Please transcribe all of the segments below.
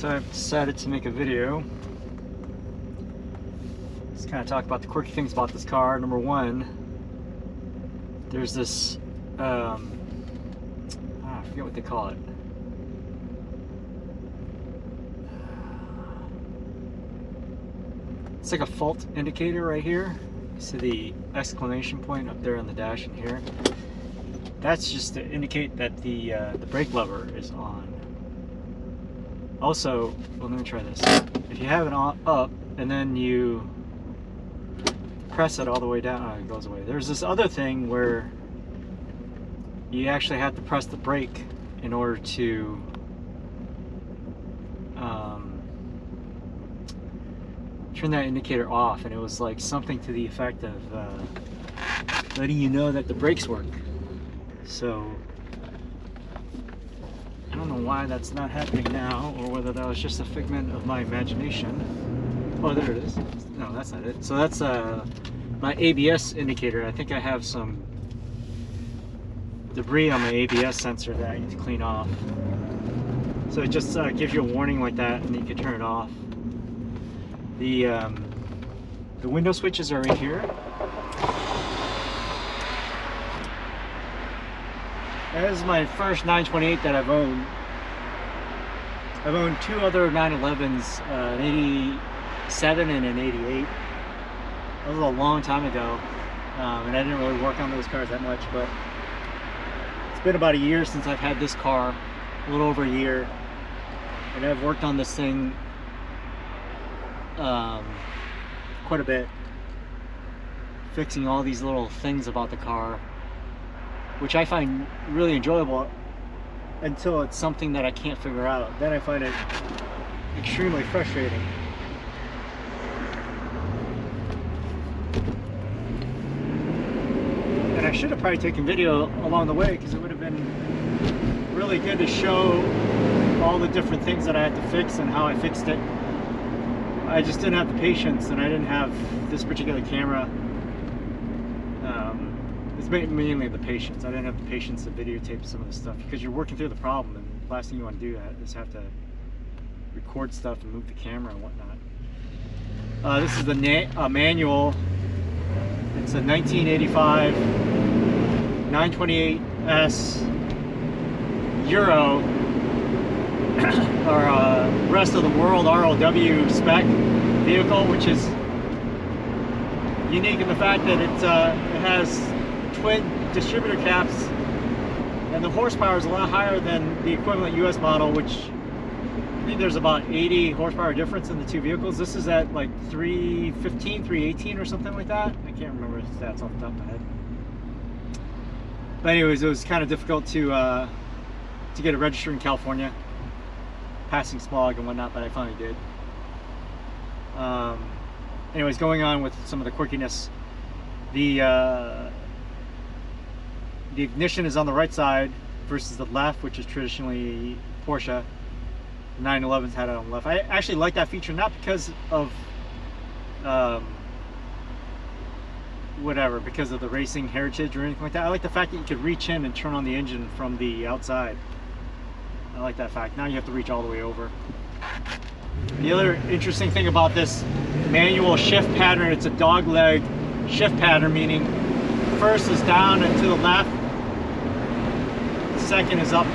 So I've decided to make a video. Just kind of talk about the quirky things about this car. Number one, there's this, I forget what they call it. It's like a fault indicator right here. You see the exclamation point up there on the dash in here. That's just to indicate that the brake lever is on. Also, well, let me try this. If you have it on, up and then you press it all the way down, it goes away. There's this other thing where you actually have to press the brake in order to turn that indicator off, and it was like something to the effect of letting you know that the brakes work. So I don't know why that's not happening now, or whether that was just a figment of my imagination. Oh, there it is. No, that's not it. So that's my ABS indicator. I think I have some debris on my ABS sensor that I need to clean off. So it just gives you a warning like that, and you can turn it off. The window switches are in here. This is my first 928 that I've owned. I've owned two other 911s, an 87 and an 88. That was a long time ago, and I didn't really work on those cars that much, but it's been about a year since I've had this car, a little over a year, and I've worked on this thing quite a bit, fixing all these little things about the car, which I find really enjoyable until it's something that I can't figure out. Then I find it extremely frustrating. And I should have probably taken video along the way, because it would have been really good to show all the different things that I had to fix and how I fixed it. I just didn't have the patience, and I didn't have this particular camera. It's mainly the patience. I didn't have the patience to videotape some of the stuff, because you're working through the problem, and the last thing you want to do is have to record stuff and move the camera and whatnot. This is the manual. It's a 1985 928S Euro or rest of the world ROW spec vehicle, which is unique in the fact that it has twin distributor caps, and the horsepower is a lot higher than the equivalent US model, which I think there's about 80 horsepower difference in the two vehicles. This is at like 315, 318 or something like that. I can't remember the stats off the top of my head. But anyways, it was kind of difficult to get it registered in California, passing smog and whatnot, but I finally did. Anyways, going on with some of the quirkiness, the ignition is on the right side versus the left, which is traditionally Porsche. The 911s had it on the left. I actually like that feature, not because of because of the racing heritage or anything like that. I like the fact that you could reach in and turn on the engine from the outside. I like that fact. Now you have to reach all the way over. The other interesting thing about this manual shift pattern, it's a dog leg shift pattern, meaning first is down and to the left, the second is up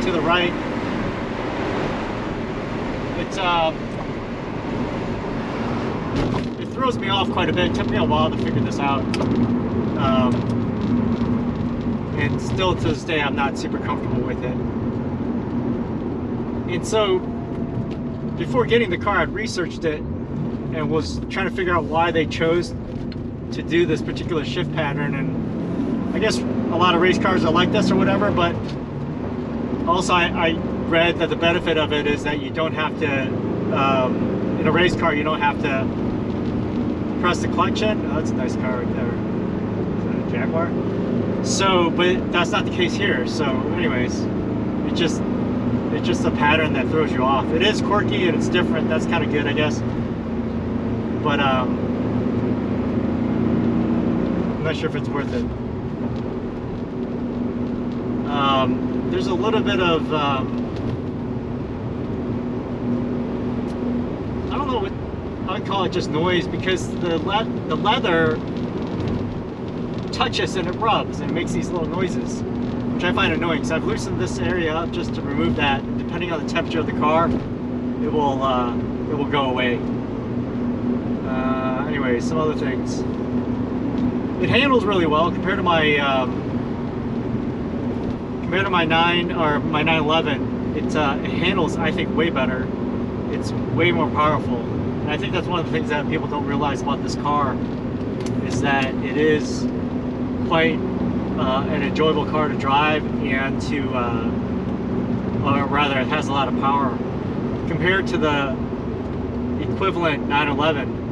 to the right. It throws me off quite a bit. It took me a while to figure this out, and still to this day I'm not super comfortable with it. And so before getting the car, I'd researched it and was trying to figure out why they chose to do this particular shift pattern. And I guess a lot of race cars are like this or whatever, but also I read that the benefit of it is that you don't have to, in a race car, you don't have to press the clutch in. Oh, that's a nice car right there. Is that a Jaguar? So, but that's not the case here. So anyways, it's just a pattern that throws you off. It is quirky and it's different. That's kind of good, I guess. But I'm not sure if it's worth it. There's a little bit of don't know what I would call it, just noise, because the leather touches and it rubs and it makes these little noises, which I find annoying. So I've loosened this area up just to remove that. Depending on the temperature of the car, it will go away. Anyway, some other things. It handles really well compared to my 911. It handles, I think, way better. It's way more powerful, and I think that's one of the things that people don't realize about this car, is that it is quite an enjoyable car to drive, and to, or rather, it has a lot of power compared to the equivalent 911.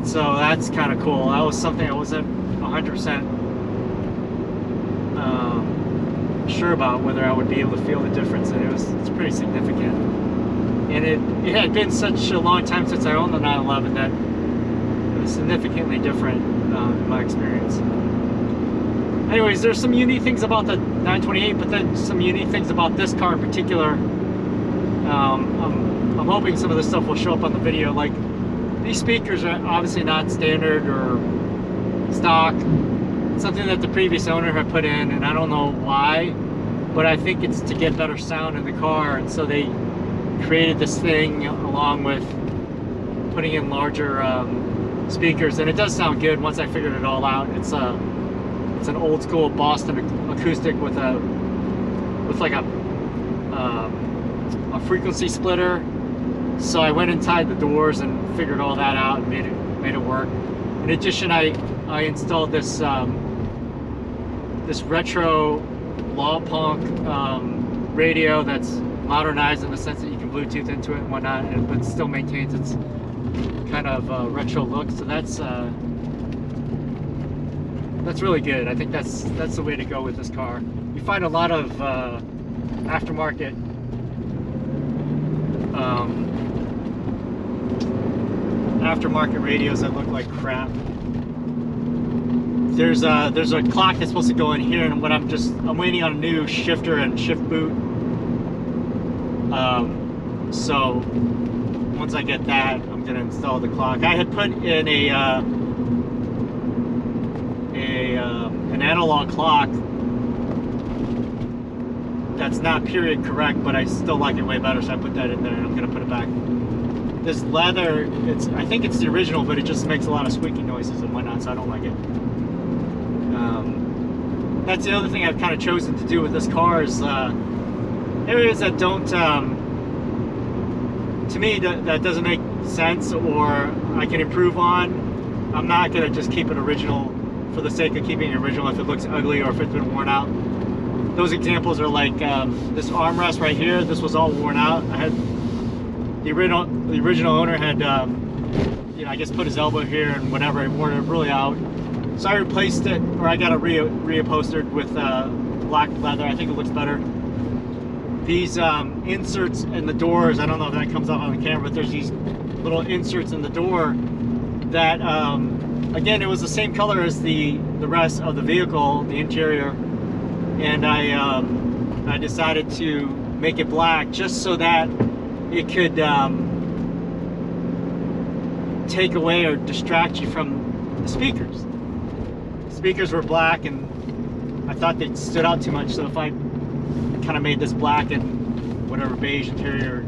So that's kind of cool. That was something I wasn't 100% sure about, whether I would be able to feel the difference, and it's pretty significant. And it had been such a long time since I owned the 911 that it was significantly different in my experience. Anyways, there's some unique things about the 928, but then some unique things about this car in particular. I'm hoping some of this stuff will show up on the video. Like, these speakers are obviously not standard or stock. It's something that the previous owner had put in, and I don't know why, but I think it's to get better sound in the car, and so they created this thing along with putting in larger speakers, and it does sound good once I figured it all out. It's an old school Boston acoustic with like a frequency splitter. So I went and tied the doors and figured all that out and made it work. In addition, I installed this this retro law punk radio that's modernized in the sense that you can Bluetooth into it and whatnot, but still maintains its kind of retro look. So that's really good. I think that's the way to go with this car. You find a lot of aftermarket radios that look like crap. There's a clock that's supposed to go in here, and what I'm waiting on a new shifter and shift boot. So once I get that, I'm gonna install the clock. I had put in an analog clock that's not period correct, but I still like it way better, so I put that in there, and I'm gonna put it back. This leather, I think it's the original, but it just makes a lot of squeaky noises and whatnot, so I don't like it. That's the other thing I've kind of chosen to do with this car, is areas that don't, to me, that doesn't make sense or I can improve on. I'm not gonna just keep it original for the sake of keeping it original if it looks ugly or if it's been worn out. Those examples are like this armrest right here. This was all worn out. I had the original owner had, you know, I guess put his elbow here and whatever, and wore it really out. So I replaced it, or I got it reupholstered with black leather. I think it looks better. These inserts in the doors, I don't know if that comes up on the camera, but there's these little inserts in the door that, again, it was the same color as the rest of the vehicle, the interior, and I decided to make it black just so that it could take away or distract you from the speakers. The speakers were black, and I thought they stood out too much, so if I kind of made this black and whatever beige interior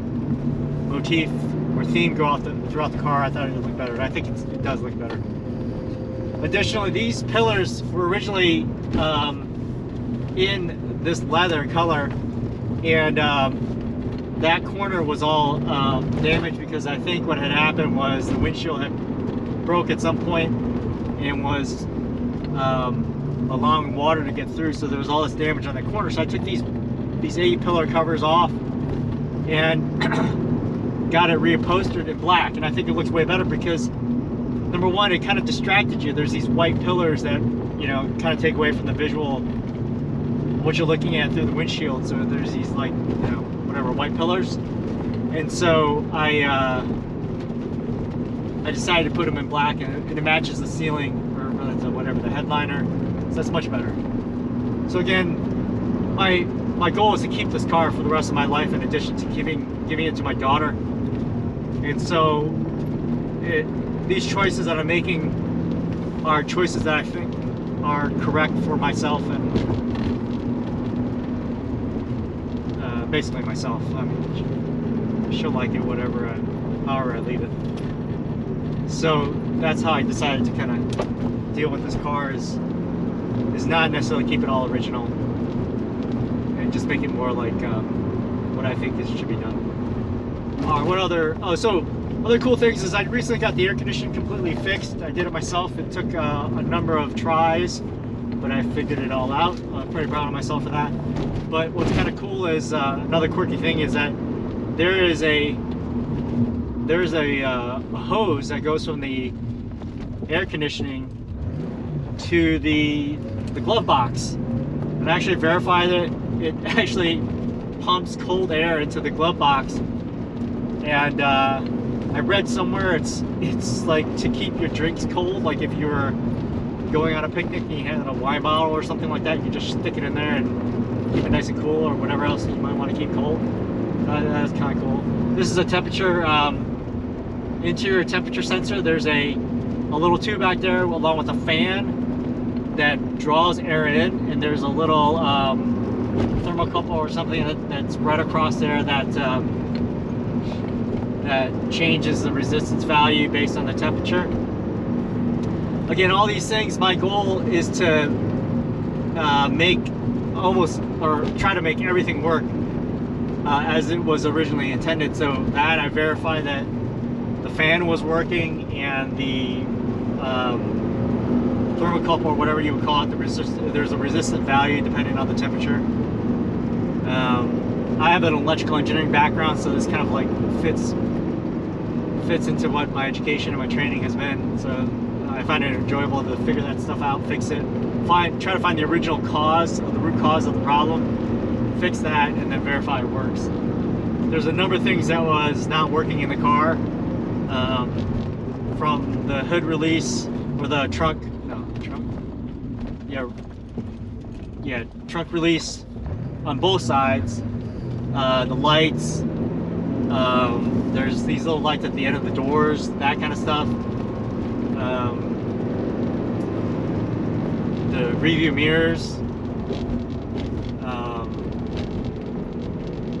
motif or theme go throughout the car, I thought it would look better. And I think it does look better. Additionally, these pillars were originally in this leather color, and that corner was all damaged because I think what had happened was the windshield had broke at some point and was allowing water to get through, so there was all this damage on that corner. So I took these A-pillar covers off and got it reupholstered in black, and I think it looks way better because, number one, it kind of distracted you. There's these white pillars that, you know, kind of take away from the visual, what you're looking at through the windshield. So there's these, like, you know, whatever, white pillars, and so I decided to put them in black, and it matches the ceiling, or whatever, the headliner, so that's much better. So again, my goal is to keep this car for the rest of my life, in addition to giving it to my daughter. And so these choices that I'm making are choices that I think are correct for myself and basically myself. I mean, she'll like it however I leave it. So that's how I decided to kind of deal with this car, is not necessarily keep it all original and just make it more like what I think should be done. What other? Oh, so other cool things is I recently got the air conditioning completely fixed. I did it myself. It took a number of tries, but I figured it all out. I'm pretty proud of myself for that. But what's kind of cool is another quirky thing is that there's a hose that goes from the air conditioning to the glove box. And I actually verified it. It actually pumps cold air into the glove box. And I read somewhere it's like to keep your drinks cold. Like if you were going on a picnic and you had a wine bottle or something like that, you just stick it in there and keep it nice and cool, or whatever else you might want to keep cold. That's kind of cool. This is a temperature, interior temperature sensor. There's a little tube back there along with a fan that draws air in, and there's a little thermocouple or something that's right across there that changes the resistance value based on the temperature. Again, all these things, my goal is to try to make everything work as it was originally intended. So that I verified that the fan was working, and the thermocouple, or whatever you would call it, there's a resistant value depending on the temperature. I have an electrical engineering background, so this kind of like fits into what my education and my training has been. So I find it enjoyable to figure that stuff out, fix it, try to find the original cause, the root cause of the problem, fix that, and then verify it works. There's a number of things that was not working in the car, from the hood release, or the trunk release on both sides, the lights, there's these little lights at the end of the doors, that kind of stuff. The review mirrors.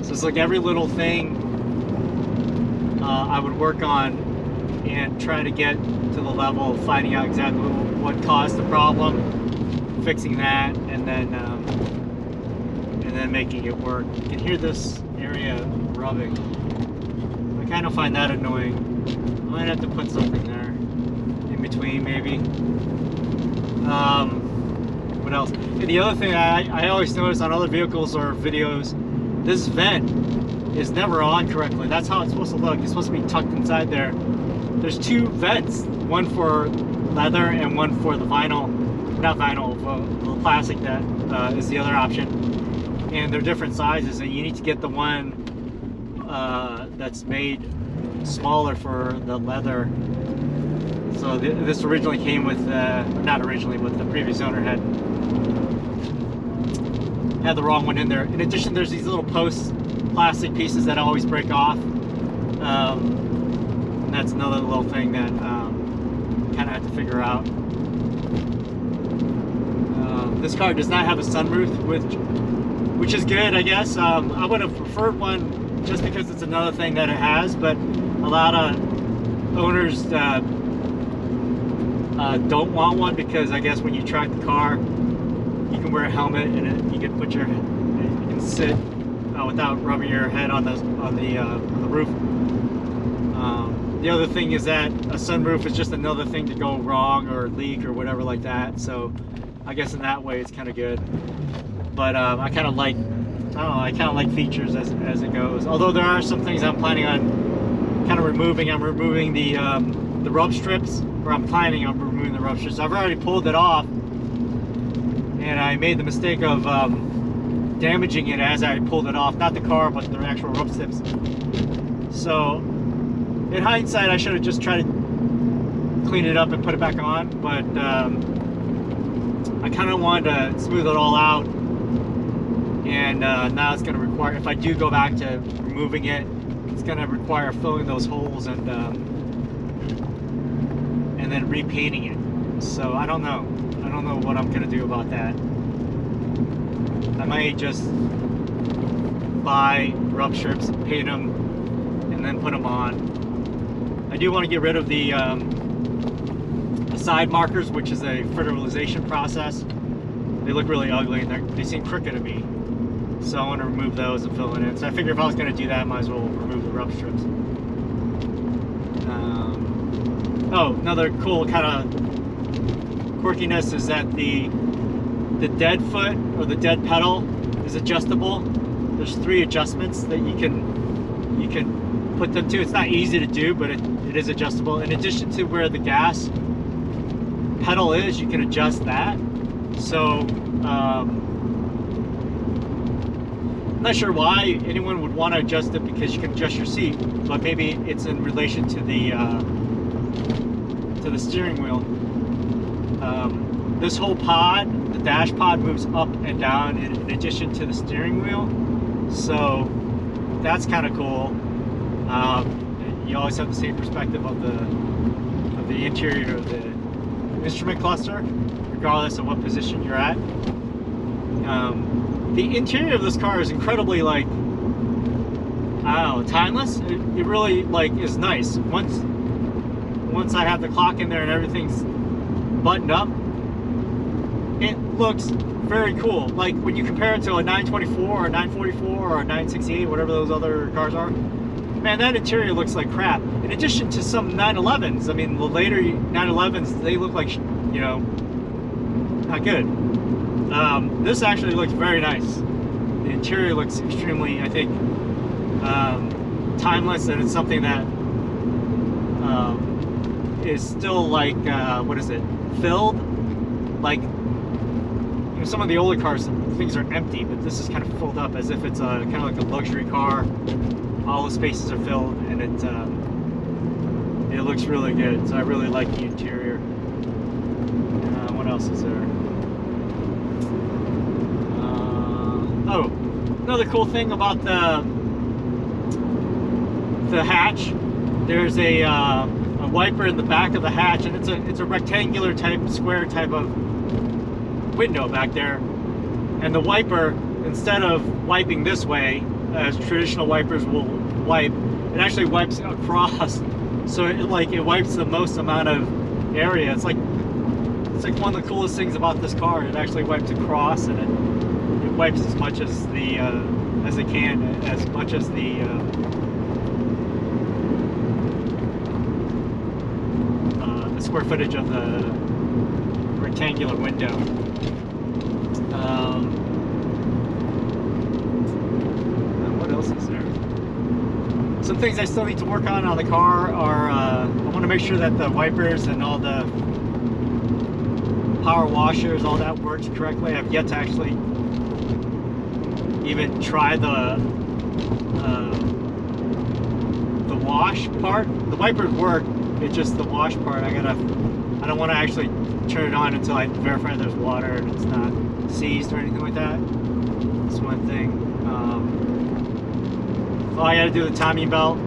So it's like every little thing I would work on and try to get to the level of finding out exactly what caused the problem, fixing that, and then making it work. You can hear this area rubbing. I kind of find that annoying. I might have to put something there in between, maybe. What else? And the other thing I always notice on other vehicles or videos, this vent is never on correctly. That's how it's supposed to look. It's supposed to be tucked inside there. There's two vents, one for leather and one for the vinyl, not vinyl, the plastic that is the other option. And they're different sizes, and you need to get the one that's made smaller for the leather. So this originally came with, not originally, but the previous owner had the wrong one in there. In addition, there's these little post plastic pieces that always break off. And that's another little thing that kind of had to figure out. This car does not have a sunroof, which is good, I guess. I would have preferred one just because it's another thing that it has, but a lot of owners don't want one, because I guess when you track the car, you can wear a helmet and you can sit without rubbing your head on the roof. The other thing is that a sunroof is just another thing to go wrong or leak or whatever like that. So I guess in that way it's kind of good. But I kind of like, I don't know, I kind of like features as it goes. Although there are some things I'm planning on kind of removing. I'm removing the rub strips, or I'm planning on removing the rub strips. I've already pulled it off, and I made the mistake of damaging it as I pulled it off. Not the car, but the actual rub strips. So in hindsight, I should have just tried to clean it up and put it back on, but I kind of wanted to smooth it all out and now it's going to require, if I do go back to removing it, it's going to require filling those holes and then repainting it. So I don't know what I'm going to do about that. I might just buy rub strips, paint them, and then put them on. I do want to get rid of the side markers, which is a fertilization process. They look really ugly and they seem crooked to me. So I want to remove those and fill it in. So I figure if I was going to do that, I might as well remove the rub strips. Oh, another cool kind of quirkiness is that the dead foot or the dead pedal is adjustable. There's 3 adjustments that you can put them to. It's not easy to do, but it is adjustable. In addition to where the gas pedal is, you can adjust that. So I'm not sure why anyone would want to adjust it, because you can adjust your seat, but maybe it's in relation to the steering wheel. This whole pod, the dash pod, moves up and down in addition to the steering wheel, so that's kind of cool. You always have the same perspective of the interior of the instrument cluster, regardless of what position you're at. The interior of this car is incredibly, like, I don't know, timeless. It really, like, is nice. Once I have the clock in there and everything's buttoned up, it looks very cool. Like when you compare it to a 924 or a 944 or a 968, whatever those other cars are, man, that interior looks like crap. In addition to some 911s, I mean, the later 911s, they look like, you know, not good. This actually looks very nice. The interior looks extremely, I think, timeless, and it's something that is still, like, what is it, filled? Like, you know, some of the older cars, things are empty, but this is kind of filled up as if it's kind of like a luxury car. All the spaces are filled, and it looks really good. So I really like the interior. What else is there? Oh, another cool thing about the hatch, there's a wiper in the back of the hatch, and it's a rectangular type, square type of window back there. And the wiper, instead of wiping this way, as traditional wipers will wipe, it actually wipes across. So it wipes the most amount of area. It's like one of the coolest things about this car. It actually wipes across, and it wipes as much as as it can, as much as the square footage of the rectangular window. What else is there? Some things I still need to work on the car are I want to make sure that the wipers and all the power washers, all that works correctly. I've yet to actually even try the wash part. The wipers work, it's just the wash part. I don't want to actually turn it on until I verify there's water and it's not seized or anything like that. That's one thing. I got to do the timing belt.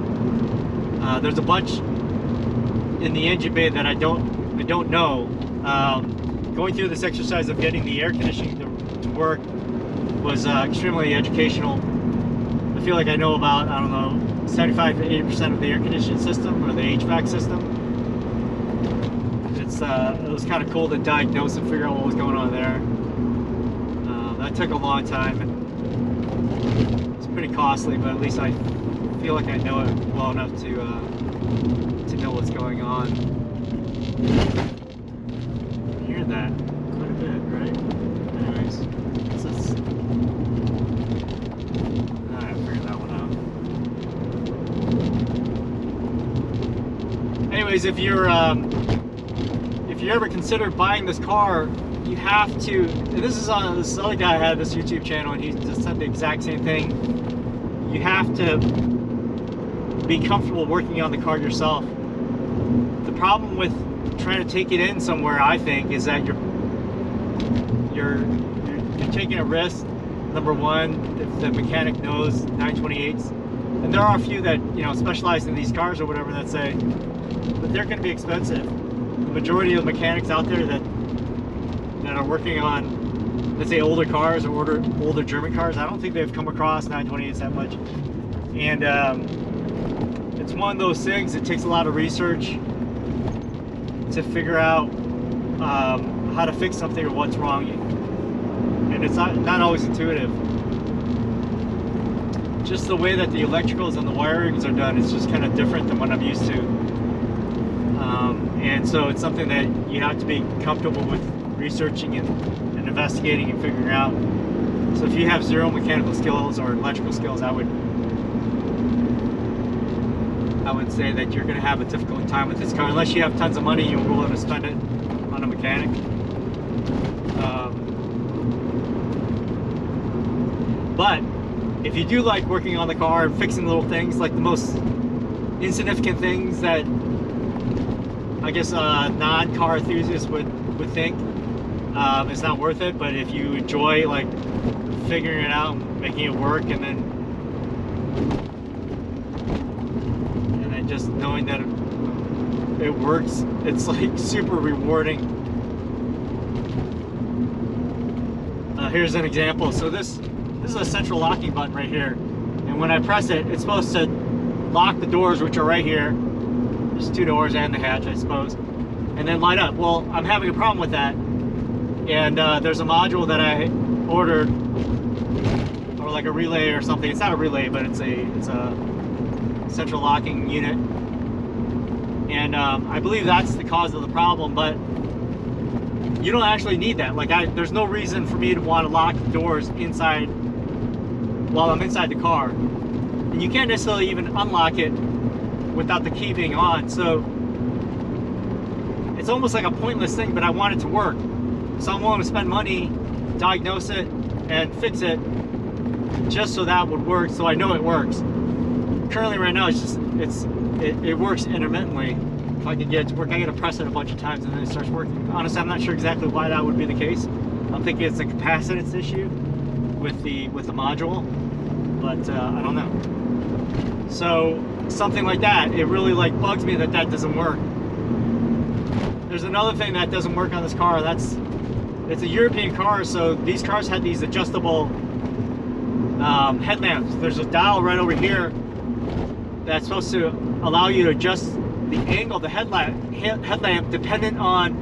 There's a bunch in the engine bay that I don't know. Going through this exercise of getting the air conditioning to work was extremely educational. I feel like I know about, I don't know, 75 to 80% of the air conditioning system, or the HVAC system. It was kind of cool to diagnose and figure out what was going on there. That took a long time, and it's pretty costly, but at least I feel like I know it well enough to know what's going on. You hear that quite a bit, right? Anyways, I figured that one out. Anyways, if you ever consider buying this car, you have to, and this other guy had this YouTube channel, and he just said the exact same thing. You have to be comfortable working on the car yourself. The problem with trying to take it in somewhere, I think, is that you're taking a risk number one, if the mechanic knows 928s. And there are a few that, you know, specialize in these cars or whatever that say, but they're going to be expensive. The majority of the mechanics out there that are working on, let's say, older cars or older German cars, I don't think they've come across 928s that much. And it's one of those things, it takes a lot of research to figure out how to fix something or what's wrong. And it's not always intuitive. Just the way that the electricals and the wirings are done is just kind of different than what I'm used to. And so it's something that you have to be comfortable with researching and investigating and figuring out. So if you have zero mechanical skills or electrical skills, I would say that you're going to have a difficult time with this car unless you have tons of money and you're willing to spend it on a mechanic. But if you do like working on the car and fixing little things, like the most insignificant things that I guess non-car enthusiasts would think, it's not worth it. But if you enjoy like figuring it out and making it work, and then just knowing that it works, it's like super rewarding. Here's an example. So this is a central locking button right here, and when I press it, it's supposed to lock the doors, which are right here. There's two doors and the hatch, I suppose, and then light up. Well, I'm having a problem with that, and there's a module that I ordered, or like a relay or something. It's not a relay, but it's a central locking unit, and I believe that's the cause of the problem. But you don't actually need that. Like, there's no reason for me to want to lock the doors inside while I'm inside the car, and you can't necessarily even unlock it without the key being on. So it's almost like a pointless thing, but I want it to work, so I'm willing to spend money, diagnose it, and fix it just so that would work, so I know it works. Currently, right now, it works intermittently. If I can get it to work, I gotta press it a bunch of times and then it starts working. Honestly, I'm not sure exactly why that would be the case. I'm thinking it's a capacitance issue with the module, but I don't know. So something like that, it really like bugs me that doesn't work. There's another thing that doesn't work on this car. It's a European car, so these cars had these adjustable headlamps. There's a dial right over here that's supposed to allow you to adjust the angle of the headlamp dependent on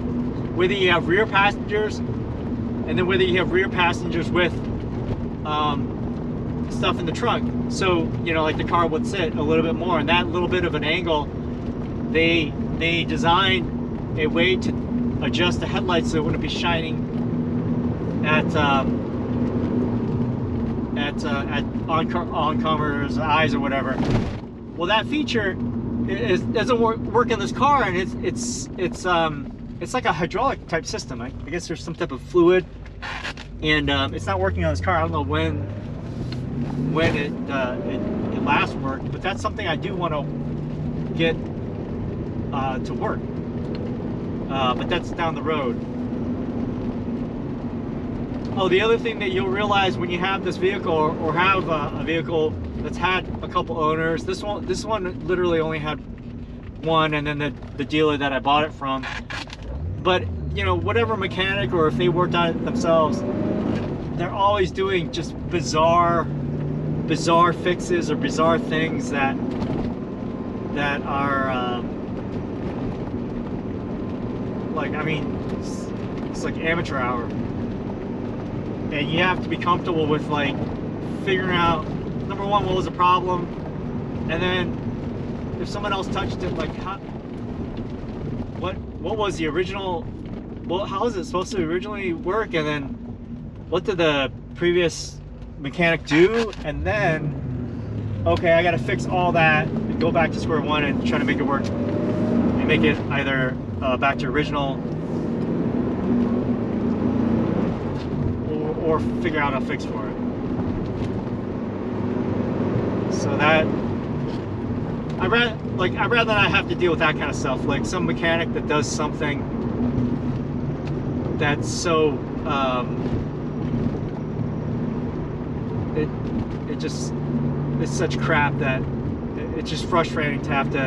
whether you have rear passengers, and then whether you have rear passengers with stuff in the trunk. So, you know, like the car would sit a little bit more, and that little bit of an angle, they designed a way to adjust the headlights so it wouldn't be shining at oncomers' eyes or whatever. Well, that feature doesn't work in this car, and it's like a hydraulic type system. I guess there's some type of fluid, and it's not working on this car. I don't know when it last worked, but that's something I do want to get to work. But that's down the road. Oh, the other thing that you'll realize when you have this vehicle or have a vehicle that's had a couple owners, this one literally only had one, and then the dealer that I bought it from. But you know, whatever mechanic, or if they worked on it themselves, they're always doing just bizarre fixes or bizarre things that are like, I mean, it's like amateur hour, and you have to be comfortable with like figuring out, number one, what was the problem, and then if someone else touched it, like what was the original, well, how is it supposed to originally work, and then what did the previous mechanic do, and then okay, I got to fix all that and go back to square one and try to make it work and make it either back to original, or figure out a fix for it. So that I'd rather not have to deal with that kind of stuff. Like some mechanic that does something that's so it just it's such crap that it's just frustrating to have to